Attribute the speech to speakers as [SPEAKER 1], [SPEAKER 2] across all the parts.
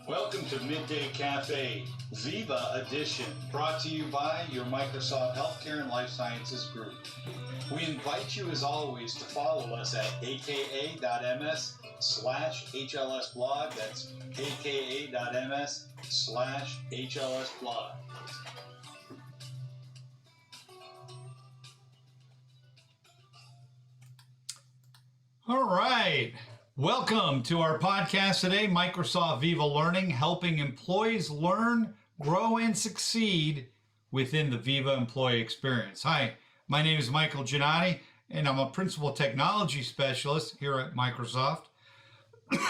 [SPEAKER 1] Welcome to MidDay Café, Viva Edition, brought to you by your Microsoft Healthcare and Life Sciences Group. We invite you, as always, to follow us at aka.ms/HLSblog. That's aka.ms/HLSblog. All right. Welcome to our podcast today, Microsoft Viva Learning, helping employees learn, grow, and succeed within the Viva Employee Experience. Hi, my name is Michael Giannotti, and I'm a Principal Technology Specialist here at Microsoft,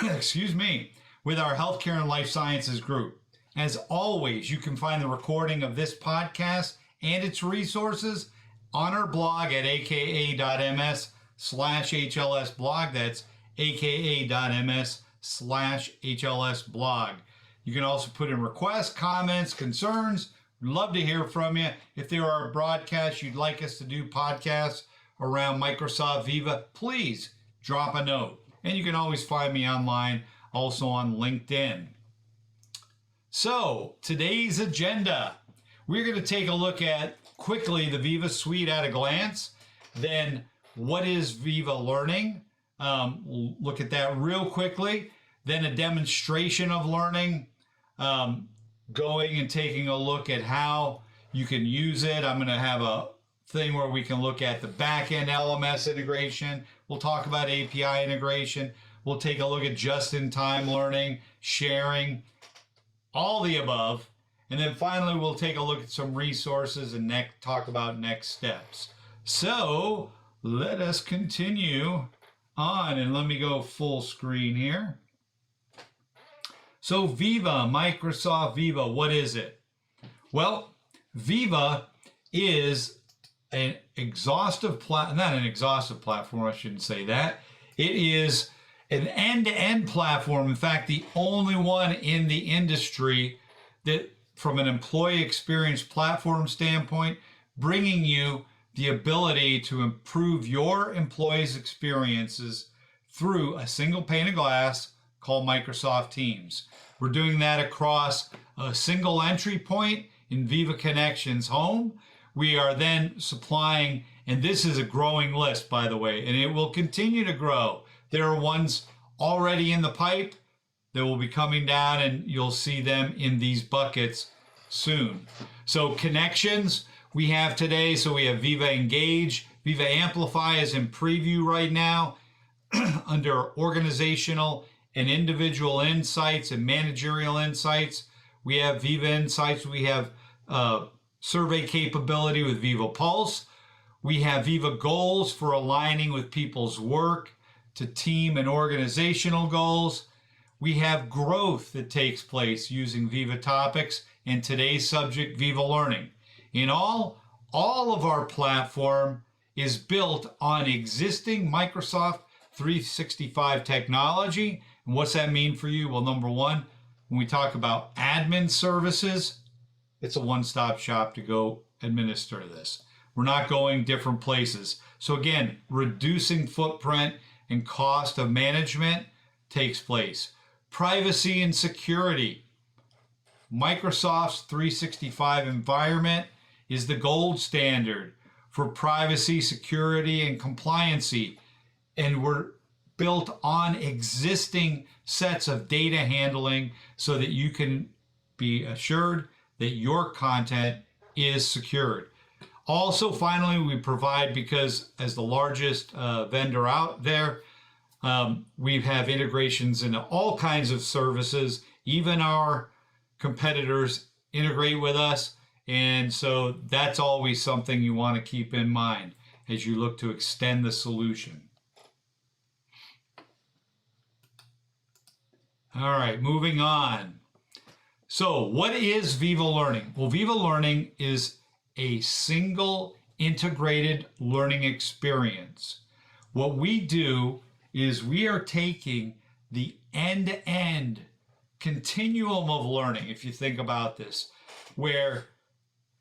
[SPEAKER 1] excuse me, with our Healthcare and Life Sciences Group. As always, you can find the recording of this podcast and its resources on our blog at aka.ms/HLSblog. That's aka.ms/HLSblog. You can also put in requests, comments, concerns. We'd love to hear from you. If there are broadcasts you'd like us to do podcasts around Microsoft Viva, please drop a note. And you can always find me online, also on LinkedIn. So, today's agenda. We're going to take a look at quickly the Viva Suite at a glance. Then, what is Viva Learning? We'll look at that real quickly. Then a demonstration of learning, going and taking a look at how you can use it. I'm going to have a thing where we can look at the back-end LMS integration. We'll talk about API integration. We'll take a look at just-in-time learning, sharing, all the above. And then finally, we'll take a look at some resources and talk about next steps. So let us continue on, and let me go full screen here. So Viva, Microsoft Viva, what is it? Well, Viva is an exhaustive not an exhaustive platform, I shouldn't say that. It is an end-to-end platform. In fact, the only one in the industry that, from an employee experience platform standpoint, bringing you the ability to improve your employees' experiences through a single pane of glass called Microsoft Teams. We're doing that across a single entry point in Viva Connections Home. We are then supplying, and this is a growing list, by the way, and it will continue to grow. There are ones already in the pipe that will be coming down, and you'll see them in these buckets soon. So Connections, we have today, so we have Viva Engage. Viva Amplify is in preview right now under organizational and individual insights and managerial insights. We have Viva Insights. We have survey capability with Viva Pulse. We have Viva Goals for aligning with people's work to team and organizational goals. We have growth that takes place using Viva Topics, and today's subject, Viva Learning. In all of our platform is built on existing Microsoft 365 technology. And what's that mean for you? Well, number one, when we talk about admin services, it's a one-stop shop to go administer this. We're not going different places. So again, reducing footprint and cost of management takes place. Privacy and security. Microsoft's 365 environment is the gold standard for privacy, security, and compliancy. And we're built on existing sets of data handling so that you can be assured that your content is secured. Also, finally, we provide, because as the largest vendor out there, we have integrations into all kinds of services. Even our competitors integrate with us. And so that's always something you want to keep in mind as you look to extend the solution. All right, moving on. So what is Viva Learning? Well, Viva Learning is a single integrated learning experience. What we do is we are taking the end-to-end continuum of learning, if you think about this, where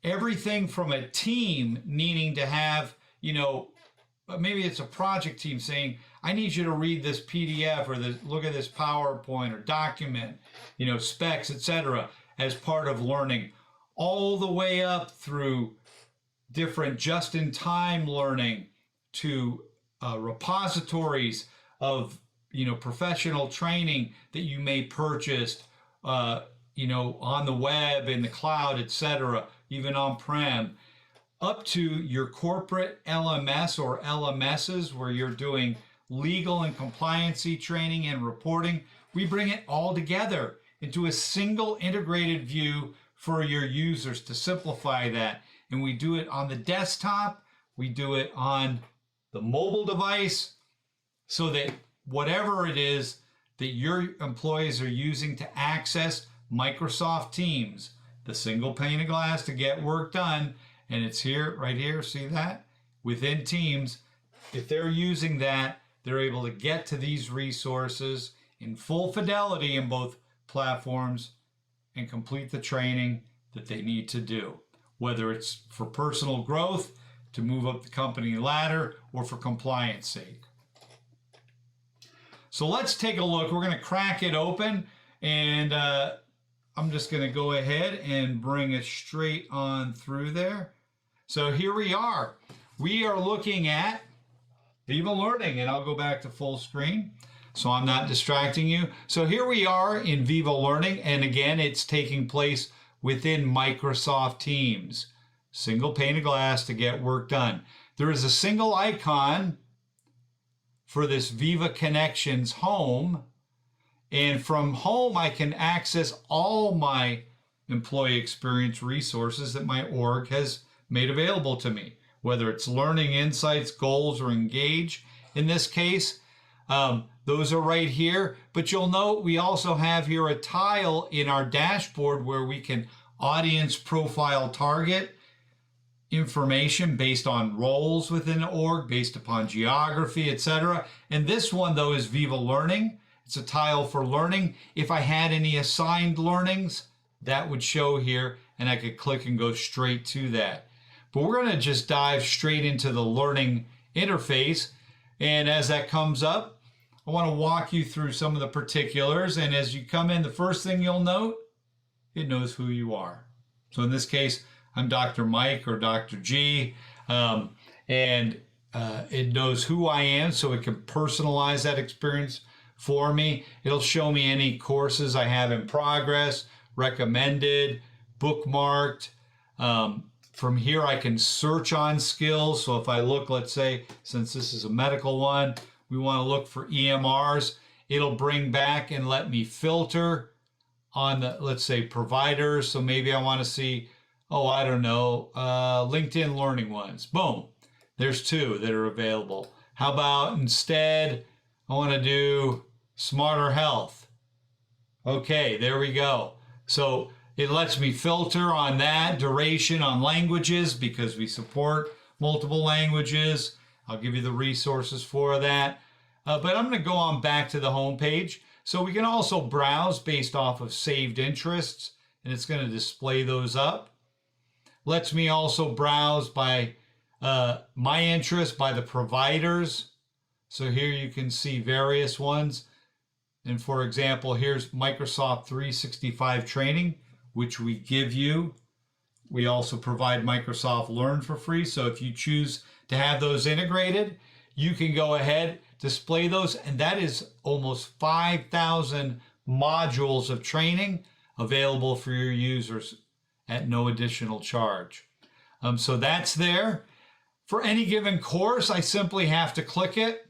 [SPEAKER 1] everything from a team needing to have, maybe it's a project team saying, I need you to read this PDF or look at this PowerPoint or document, specs, etc., as part of learning, all the way up through different just-in-time learning to repositories of professional training that you may purchase on the web, in the cloud, etc., even on-prem, up to your corporate LMS or LMSs where you're doing legal and compliancy training and reporting. We bring it all together into a single integrated view for your users to simplify that. And we do it on the desktop, we do it on the mobile device, so that whatever it is that your employees are using to access Microsoft Teams, the single pane of glass to get work done, and it's here, right here, see that? Within Teams, if they're using that, they're able to get to these resources in full fidelity in both platforms and complete the training that they need to do, whether it's for personal growth, to move up the company ladder, or for compliance sake. So let's take a look. We're going to crack it open, and I'm just going to go ahead and bring it straight on through there. So here we are. We are looking at Viva Learning, and I'll go back to full screen so I'm not distracting you. So here we are in Viva Learning, and again, it's taking place within Microsoft Teams. Single pane of glass to get work done. There is a single icon for this Viva Connections home, and from home I can access all my employee experience resources that my org has made available to me, whether it's learning, insights, goals, or engage. In this case, those are right here, but you'll note we also have here a tile in our dashboard where we can audience profile target information based on roles within the org, based upon geography, etc. And this one, though, is Viva Learning. It's a tile for learning. If I had any assigned learnings, that would show here, and I could click and go straight to that. But we're going to just dive straight into the learning interface. And as that comes up, I want to walk you through some of the particulars. And as you come in, the first thing you'll note, it knows who you are. So in this case, I'm Dr. Mike or Dr. G, and it knows who I am, so it can personalize that experience for me. It'll show me any courses I have in progress, recommended, bookmarked. From here, I can search on skills. So if I look, let's say, since this is a medical one, we want to look for EMRs. It'll bring back and let me filter on the, let's say, providers. So maybe I want to see, I don't know, LinkedIn Learning ones. Boom, there's 2 that are available. How about instead, I want to do Smarter Health. Okay, there we go. So it lets me filter on that, duration on languages, because we support multiple languages. I'll give you the resources for that. But I'm going to go on back to the home page. So we can also browse based off of saved interests, and it's going to display those up. Lets me also browse by my interest, by the providers. So here you can see various ones. And for example, here's Microsoft 365 training, which we give you. We also provide Microsoft Learn for free. So if you choose to have those integrated, you can go ahead, display those, and that is almost 5,000 modules of training available for your users at no additional charge. So that's there. For any given course, I simply have to click it,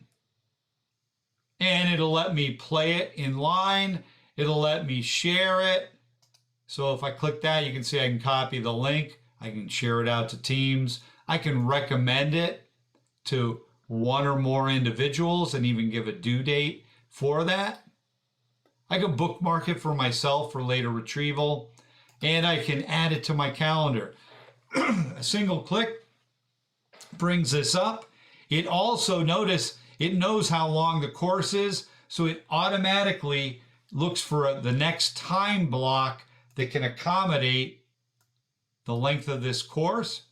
[SPEAKER 1] and it'll let me play it in line. It'll let me share it. So if I click that, you can see I can copy the link. I can share it out to Teams. I can recommend it to 1 or more individuals and even give a due date for that. I can bookmark it for myself for later retrieval, and I can add it to my calendar. A single click brings this up. It also, notice, it knows how long the course is, so it automatically looks for the next time block that can accommodate the length of this course.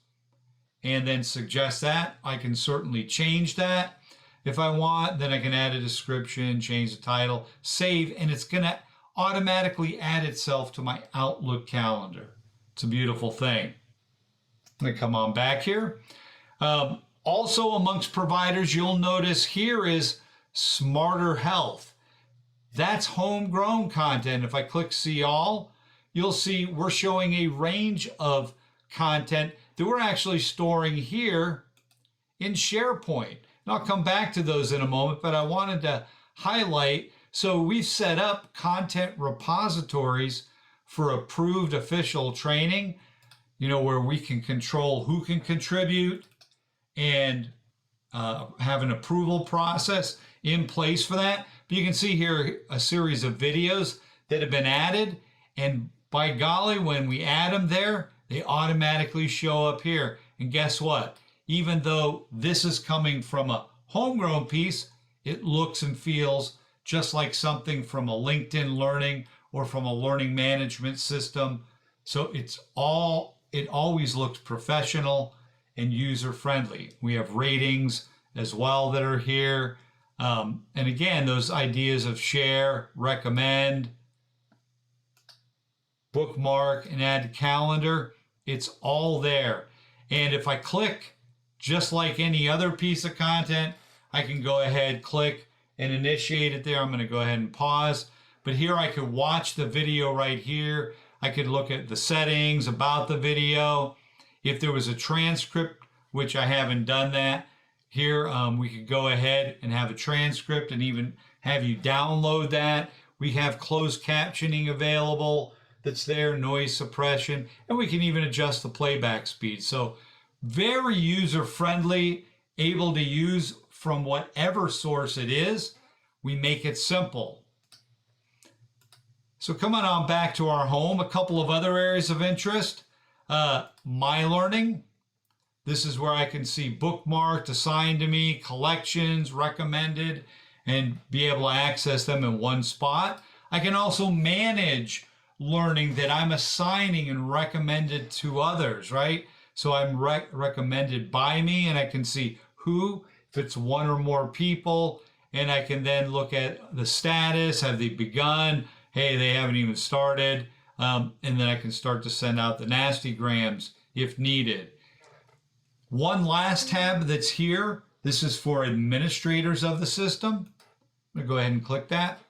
[SPEAKER 1] and then suggest that. I can certainly change that if I want. Then I can add a description, change the title, save, and it's going to automatically add itself to my Outlook calendar. It's a beautiful thing. I'm going to come on back here. Also amongst providers, you'll notice here is Smarter Health. That's homegrown content. If I click See All, you'll see we're showing a range of content that we're actually storing here in SharePoint. And I'll come back to those in a moment, but I wanted to highlight, so we've set up content repositories for approved official training, where we can control who can contribute and have an approval process in place for that. But you can see here a series of videos that have been added, and by golly, when we add them there, they automatically show up here. And guess what? Even though this is coming from a homegrown piece, it looks and feels just like something from a LinkedIn Learning or from a learning management system. So it always looks professional and user-friendly. We have ratings as well that are here. And again, those ideas of share, recommend, bookmark, and add to calendar, it's all there. And if I click, just like any other piece of content, I can go ahead, click, and initiate it there. I'm going to go ahead and pause. But here I could watch the video right here. I could look at the settings about the video. If there was a transcript, which I haven't done that, here we could go ahead and have a transcript and even have you download that. We have closed captioning available that's there, noise suppression, and we can even adjust the playback speed. So very user-friendly, able to use from whatever source it is. We make it simple. So coming on back to our home, a couple of other areas of interest. My Learning. This is where I can see bookmarked, assigned to me, collections, recommended, and be able to access them in one spot. I can also manage learning that I'm assigning and recommended to others, right? So I'm recommended by me, and I can see who, if it's one or more people, and I can then look at the status. Have they begun? Hey, they haven't even started. And then I can start to send out the nasty grams if needed. One last tab that's here. This is for administrators of the system. I'm going to go ahead and click that.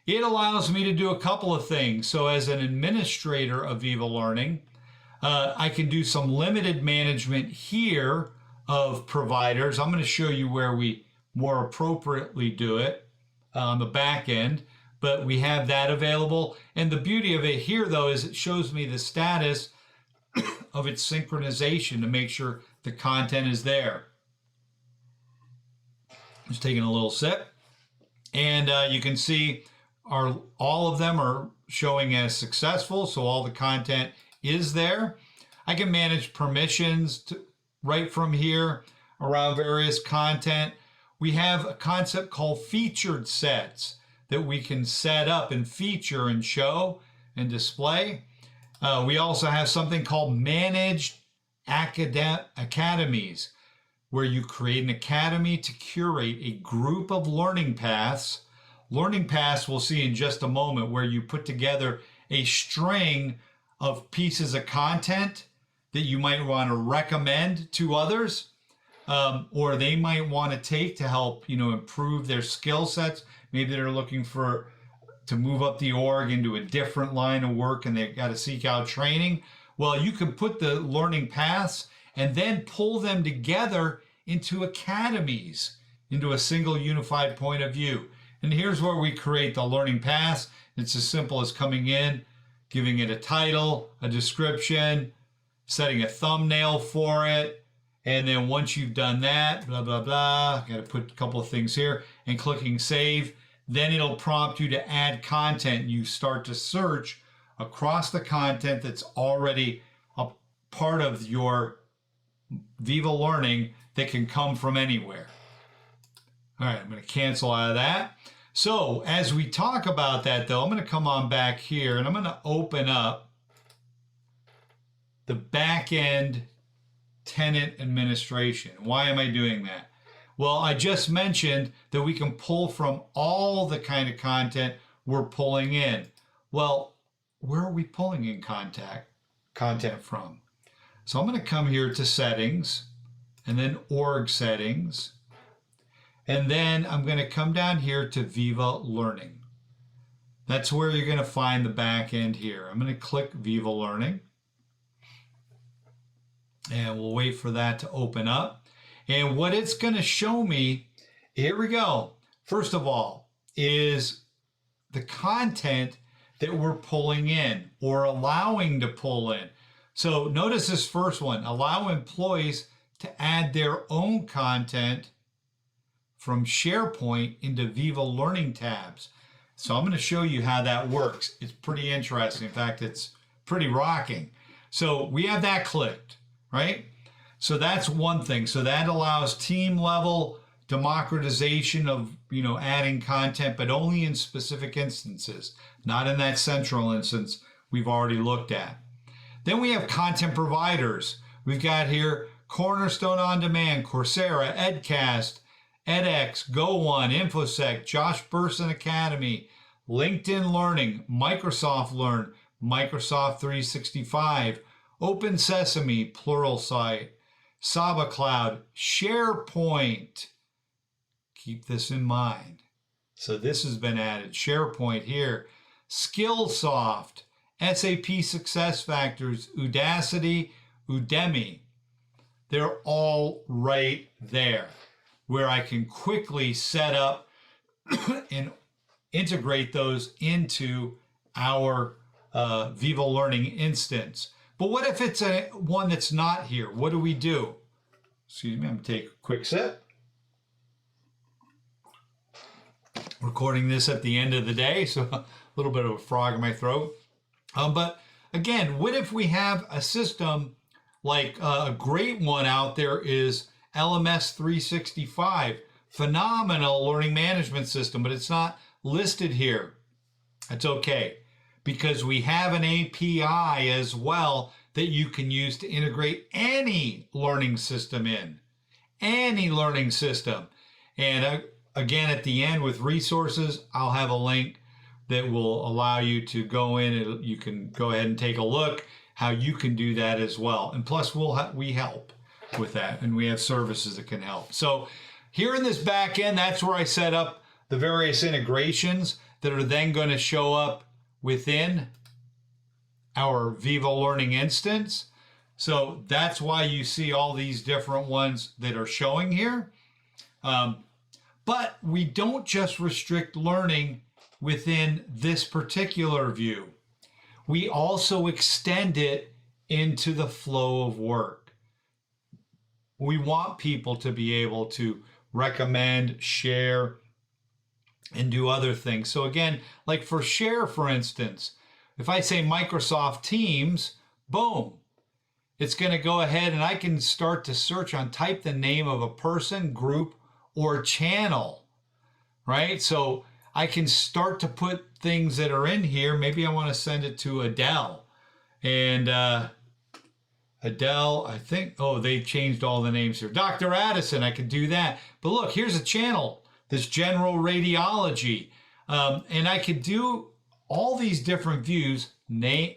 [SPEAKER 1] It allows me to do a couple of things. So as an administrator of Viva Learning, I can do some limited management here of providers. I'm going to show you where we more appropriately do it on the back end, but we have that available. And the beauty of it here, though, is it shows me the status of its synchronization to make sure the content is there. Just taking a little sip. And you can see all of them are showing as successful, so all the content is there. I can manage permissions right from here around various content. We have a concept called featured sets that we can set up and feature and show and display. We also have something called managed academies, where you create an academy to curate a group of learning paths. Learning paths we'll see in just a moment, where you put together a string of pieces of content that you might want to recommend to others, or they might want to take to help, improve their skill sets. Maybe they're looking to move up the org into a different line of work and they've got to seek out training. Well, you can put the learning paths and then pull them together into academies, into a single unified point of view. And here's where we create the learning paths. It's as simple as coming in, giving it a title, a description, setting a thumbnail for it. And then once you've done that, blah, blah, blah, got to put a couple of things here, and clicking save, then it'll prompt you to add content. You start to search across the content that's already a part of your Viva Learning that can come from anywhere. All right, I'm going to cancel out of that. So as we talk about that, though, I'm going to come on back here and I'm going to open up the back end tenant administration. Why am I doing that? Well, I just mentioned that we can pull from all the kind of content we're pulling in. Well, where are we pulling in content from? So I'm going to come here to settings and then org settings. And then I'm going to come down here to Viva Learning. That's where you're going to find the back end here. I'm going to click Viva Learning. And we'll wait for that to open up. And what it's going to show me, here we go. First of all, is the content that we're pulling in or allowing to pull in. So notice this first one, allow employees to add their own content from SharePoint into Viva Learning tabs. So I'm going to show you how that works. It's pretty interesting. In fact, it's pretty rocking. So we have that clicked, right? So that's one thing. So that allows team level democratization of, adding content, but only in specific instances, not in that central instance we've already looked at. Then we have content providers. We've got here Cornerstone On Demand, Coursera, Edcast, edX, GoOne, InfoSec, Josh Burson Academy, LinkedIn Learning, Microsoft Learn, Microsoft 365, Open Sesame, Pluralsight, Saba Cloud, SharePoint. Keep this in mind. So this has been added. SharePoint here, Skillsoft, SAP SuccessFactors, Udacity, Udemy. They're all right there where I can quickly set up and integrate those into our Viva Learning instance. But what if it's one that's not here? What do we do? Excuse me, I'm going to take a quick sip. Recording this at the end of the day, so a little bit of a frog in my throat. But again, what if we have a system like a great one out there is LMS 365, phenomenal learning management system, but it's not listed here. That's okay, because we have an API as well that you can use to integrate any learning system in, any learning system. And again, at the end with resources, I'll have a link that will allow you to go in. You can go ahead and take a look how you can do that as well. And plus, we help with that, and we have services that can help. So here in this back end, that's where I set up the various integrations that are then going to show up within our Viva Learning instance. So that's why you see all these different ones that are showing here. But we don't just restrict learning within this particular view. We also extend it into the flow of work. We want people to be able to recommend, share, and do other things. So again, like for share, for instance, if I say Microsoft Teams, boom, it's going to go ahead and I can start to search on, type the name of a person, group, or channel, right? So I can start to put things that are in here. Maybe I want to send it to Adele. And Adele, I think, oh, they changed all the names here. Dr. Addison, I could do that. But look, here's a channel, this general radiology. And I could do all these different views, name,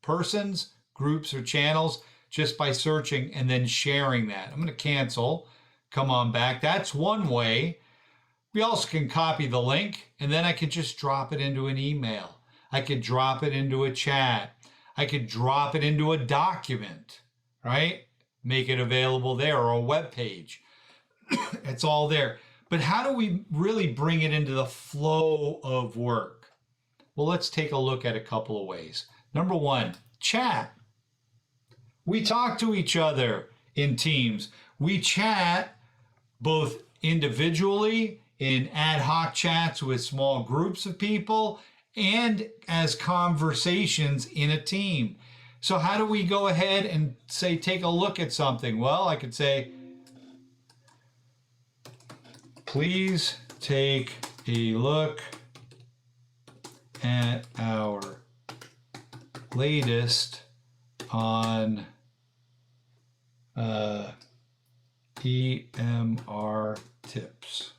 [SPEAKER 1] persons, groups, or channels, just by searching and then sharing that. I'm going to cancel, come on back. That's one way. We also can copy the link, and then I could just drop it into an email. I could drop it into a chat. I could drop it into a document, right? Make it available there, or a web page. It's all there. But how do we really bring it into the flow of work? Well, let's take a look at a couple of ways. Number one, chat. We talk to each other in Teams. We chat both individually in ad hoc chats with small groups of people and as conversations in a team. So how do we go ahead and say, take a look at something? Well, I could say, please take a look at our latest on EMR tips.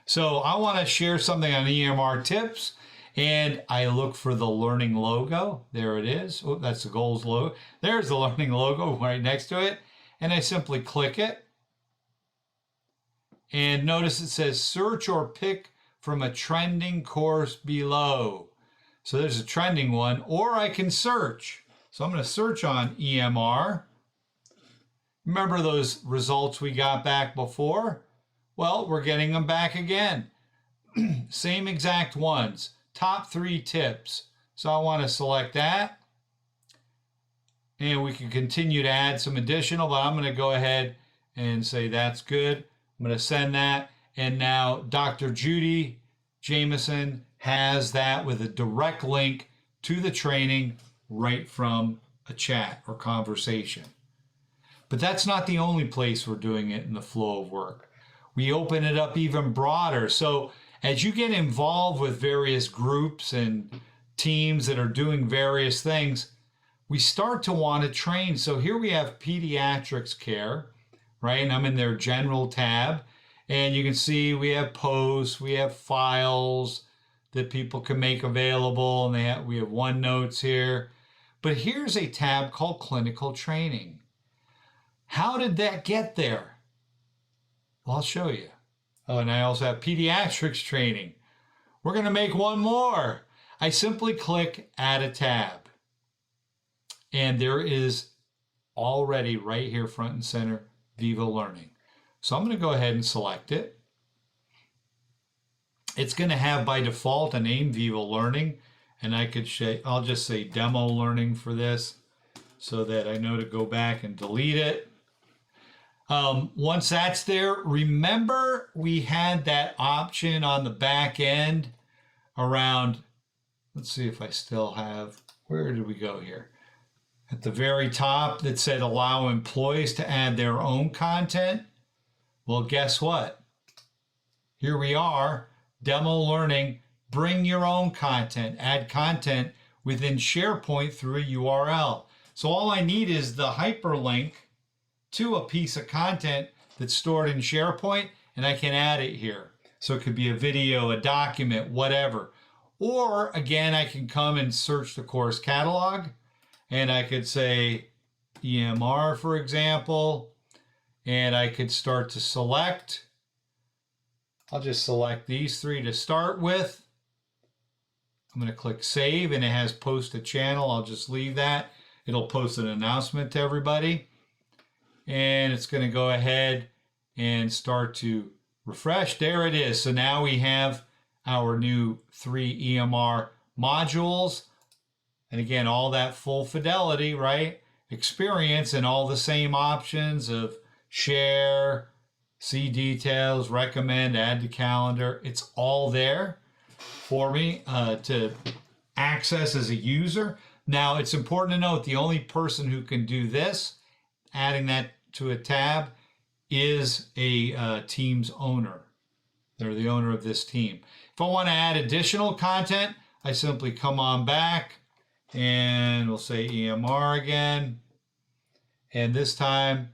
[SPEAKER 1] So I want to share something on EMR tips, and I look for the learning logo. There it is. Oh, that's the goals logo. There's the learning logo right next to it. And I simply click it. And notice it says search or pick from a trending course below. So there's a trending one, or I can search. So I'm going to search on EMR. Remember those results we got back before? Well, we're getting them back again. Same exact ones. Top 3 tips. So I want to select that. And we can continue to add some additional, but I'm going to go ahead and say that's good. I'm going to send that. And now Dr. Judy Jameson has that with a direct link to the training right from a chat or conversation. But that's not the only place we're doing it in the flow of work. We open it up even broader. So as you get involved with various groups and teams that are doing various things, we start to want to train. So here we have pediatrics care, right? And I'm in their general tab. And you can see we have posts, we have files that people can make available. And we have OneNotes here. But here's a tab called clinical training. How did that get there? Well, I'll show you. Oh, and I also have pediatrics training. We're going to make one more. I simply click add a tab. And there is already right here front and center Viva Learning. So I'm going to go ahead and select it. It's going to have by default a name, Viva Learning. And I'll just say demo learning for this so that I know to go back and delete it. Once that's there, remember we had that option on the back end around, let's see if I still have, where did we go here? At the very top that said allow employees to add their own content. Well, guess what? Here we are, demo learning, bring your own content, add content within SharePoint through a URL. So all I need is the hyperlink to a piece of content that's stored in SharePoint, and I can add it here. So it could be a video, a document, whatever. Or again, I can come and search the course catalog, and I could say EMR, for example, and I could start to select. I'll just select these 3 to start with. I'm going to click save, and it has post a channel. I'll just leave that. It'll post an announcement to everybody. And it's going to go ahead and start to refresh. There it is. So now we have our new 3 EMR modules. And again, all that full fidelity, right? Experience and all the same options of share, see details, recommend, add to calendar. It's all there for me to access as a user. Now, it's important to note the only person who can do this, adding that to a tab, is a team's owner. They're the owner of this team. If I want to add additional content, I simply come on back and we'll say EMR again. And this time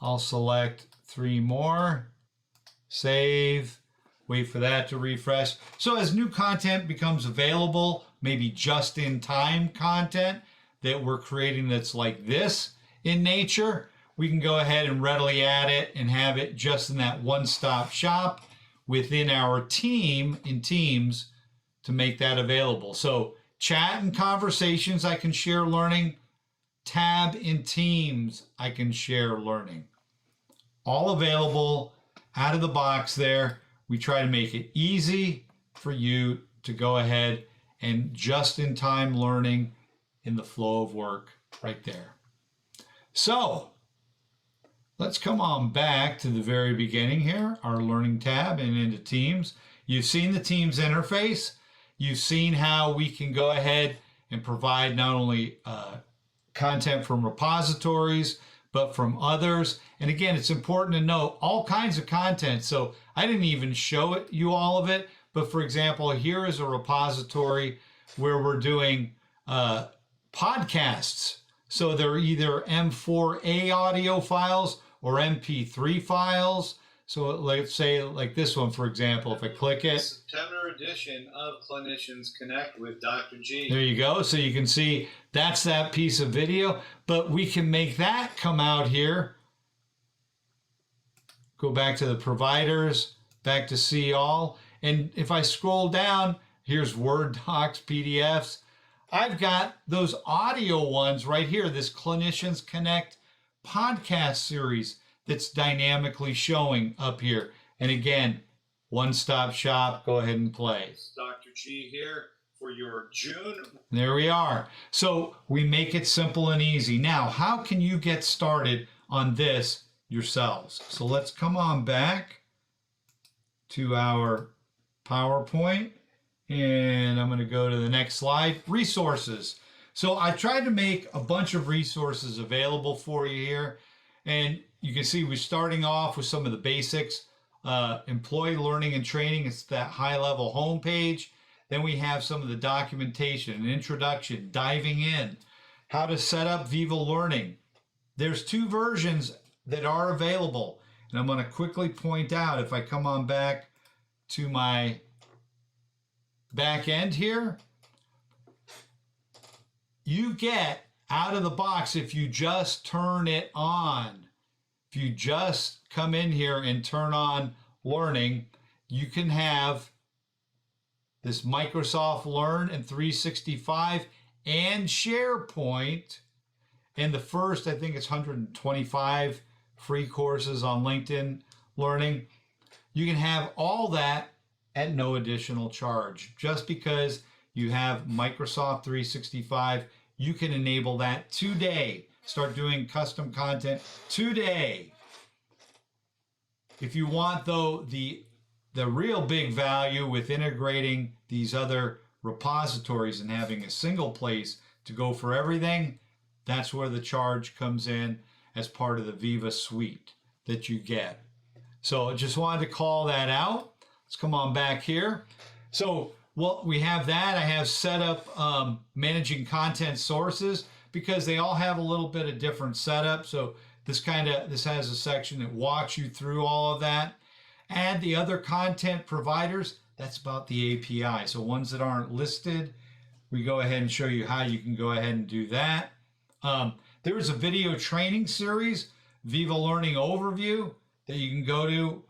[SPEAKER 1] I'll select 3 more, save, wait for that to refresh. So as new content becomes available, maybe just in time content that we're creating that's like this in nature, we can go ahead and readily add it and have it just in that one-stop shop within our team in Teams to make that available. So chat and conversations, I can share learning. Tab in Teams, I can share learning. All available out of the box there. We try to make it easy for you to go ahead and just-in-time learning in the flow of work right there. So let's come on back to the very beginning here, our Learning tab and into Teams. You've seen the Teams interface. You've seen how we can go ahead and provide not only content from repositories, but from others. And again, it's important to note all kinds of content. So I didn't even show you all of it, but for example, here is a repository where we're doing podcasts So they're either M4A audio files or MP3 files. So let's say like this one, for example, if I click it.
[SPEAKER 2] September edition of Clinicians Connect with Dr. G.
[SPEAKER 1] There you go. So you can see that's that piece of video, but we can make that come out here. Go back to the providers, back to see all. And if I scroll down, here's Word docs, PDFs. I've got those audio ones right here, this Clinicians Connect podcast series that's dynamically showing up here. And again, one-stop shop, go ahead and play.
[SPEAKER 2] It's Dr. G here for your June.
[SPEAKER 1] There we are. So we make it simple and easy. Now, how can you get started on this yourselves? So let's come on back to our PowerPoint. And I'm going to go to the next slide, resources. So I tried to make a bunch of resources available for you here. And you can see we're starting off with some of the basics. Employee learning and training, it's that high level homepage. Then we have some of the documentation, an introduction, diving in, how to set up Viva Learning. There's 2 versions that are available. And I'm going to quickly point out, if I come on back to my back end here, you get out of the box, if you just turn it on, if you just come in here and turn on learning, you can have this Microsoft Learn and 365 and SharePoint. And the first, I think it's 125 free courses on LinkedIn Learning. You can have all that at no additional charge. Just because you have Microsoft 365, you can enable that today. Start doing custom content today. If you want, though, the real big value with integrating these other repositories and having a single place to go for everything, that's where the charge comes in as part of the Viva Suite that you get. So I just wanted to call that out. Let's come on back here. So we have that. I have set up managing content sources because they all have a little bit of different setup. So this has a section that walks you through all of that. Add the other content providers. That's about the API. So ones that aren't listed, we go ahead and show you how you can go ahead and do that. There is a video training series, Viva Learning Overview, that you can go to.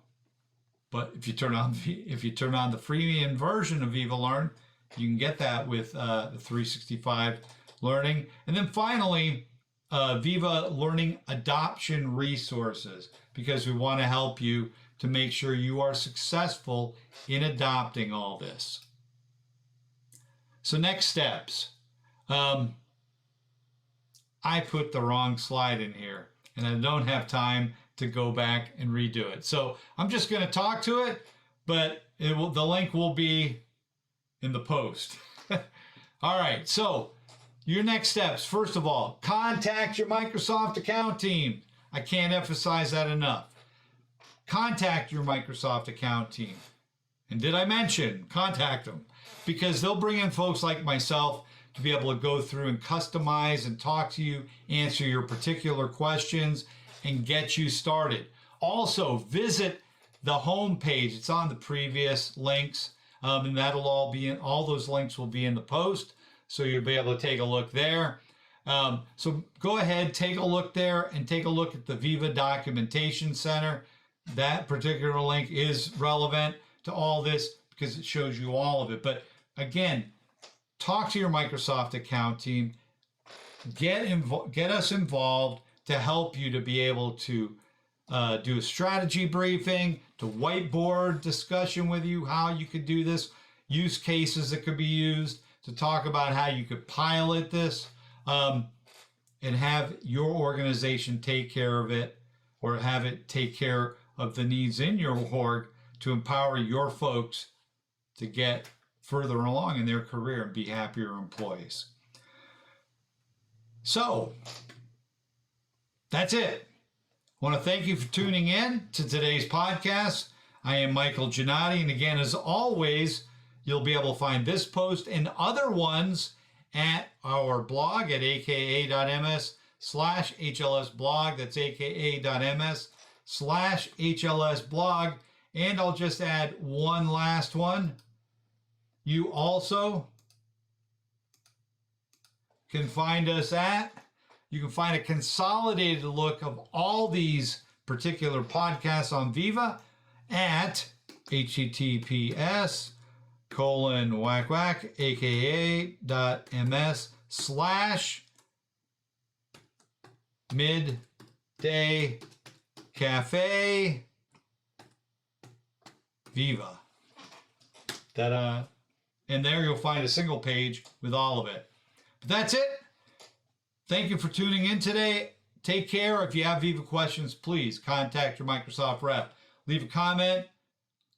[SPEAKER 1] But if you turn on the freemium version of Viva Learn, you can get that with the 365 Learning. And then finally, Viva Learning Adoption Resources, because we want to help you to make sure you are successful in adopting all this. So next steps. I put the wrong slide in here, and I don't have time to go back and redo it. So I'm just going to talk to it, but the link will be in the post. All right, so your next steps. First of all, contact your Microsoft account team. I can't emphasize that enough. Contact your Microsoft account team. And did I mention, contact them, because they'll bring in folks like myself to be able to go through and customize and talk to you, answer your particular questions, and get you started. Also, visit the home page. It's on the previous links, and that'll all be in. All those links will be in the post, so you'll be able to take a look there. So go ahead, take a look there, and take a look at the Viva Documentation Center. That particular link is relevant to all this because it shows you all of it. But again, talk to your Microsoft account team. Get us involved to help you to be able to do a strategy briefing, to whiteboard discussion with you, how you could do this, use cases that could be used, to talk about how you could pilot this, and have your organization take care of it, or have it take care of the needs in your org to empower your folks to get further along in their career and be happier employees. So that's it. I want to thank you for tuning in to today's podcast. I am Michael Giannotti, and again, as always, you'll be able to find this post and other ones at our blog at aka.ms/HLSblog. That's aka.ms/HLSblog. And I'll just add one last one. You also can find us you can find a consolidated look of all these particular podcasts on Viva at https://aka.ms/MidDay Café Viva. Ta-da. And there you'll find a single page with all of it. But that's it. Thank you for tuning in today. Take care. If you have Viva questions, please contact your Microsoft rep. Leave a comment,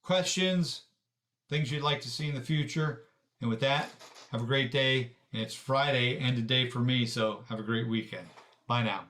[SPEAKER 1] questions, things you'd like to see in the future. And with that, have a great day. And it's Friday, end of day for me, so have a great weekend. Bye now.